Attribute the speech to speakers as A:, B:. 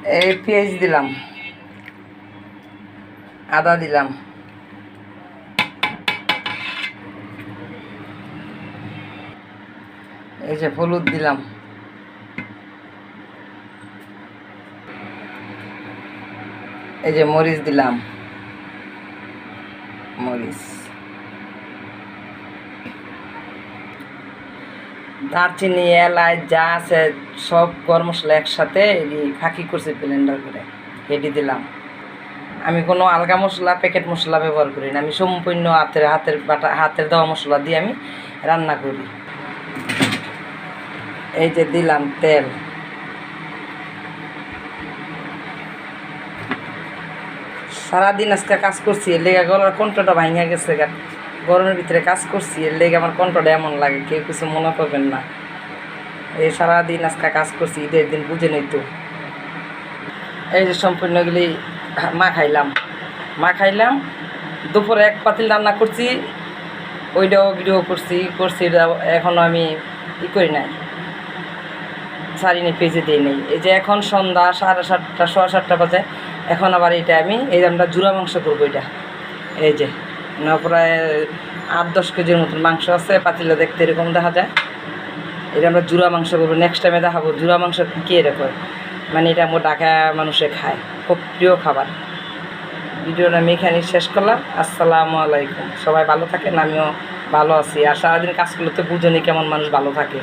A: এই পেঁয়াজ দিলাম, আদা দিলাম, এই যে হলুদ দিলাম, এই যে মরিচ দিলাম, মরিচ, দারচিনি, এলাচ যা আছে সব গরম মশলা একসাথে ফাঁকি করছি ব্লেন্ডার করে হেডি দিলাম। আমি কোনো আলগা মশলা প্যাকেট মশলা ব্যবহার করি না, আমি সম্পূর্ণ হাতের দেওয়া মশলা দিয়ে আমি রান্না করি। এই যে দিলাম তেল, সারাদিন আজকে কাজ করছি, এর লেগে গলার কণ্ঠটা ভাঙিয়া গেছে, গরমের ভিতরে কাজ করছি, এর লেগে আমার কণ্ঠটা এমন লাগে, কেউ কিছু মনে করবেন না। এই সারাদিন আজকে কাজ করছি, ঈদের দিন বুঝে নিত। এই যে সম্পূর্ণগুলি মাখাইলাম। দুপুরে এক পাতিল রান্না করছি, ওইটাও ভিডিও করছি, এখনও আমি করি নাই, সারিনি, পেজে দিই নেই। এই যে এখন সন্ধ্যা 7:30 7:15 বাজে, এখন আবার এটা আমরা জুড়া মাংস করবো। এটা এই যে প্রায় 8-10 কেজির মতন মাংস আছে, পাতিলে দেখতে এরকম দেখা যায়। এটা আমরা জুড়া মাংস করবো, নেক্সট টাইমে দেখাবো জুড়া মাংস কী এরকম, মানে এটা আমার ঢাকা মানুষে খায়, খুব প্রিয় খাবার। ভিডিওটা আমি এখানে শেষ করলাম। আসসালামু আলাইকুম, সবাই ভালো থাকেন, আমিও ভালো আছি। আর সারাদিন কাজ করলে তো বুঝনি কেমন মানুষ ভালো থাকে।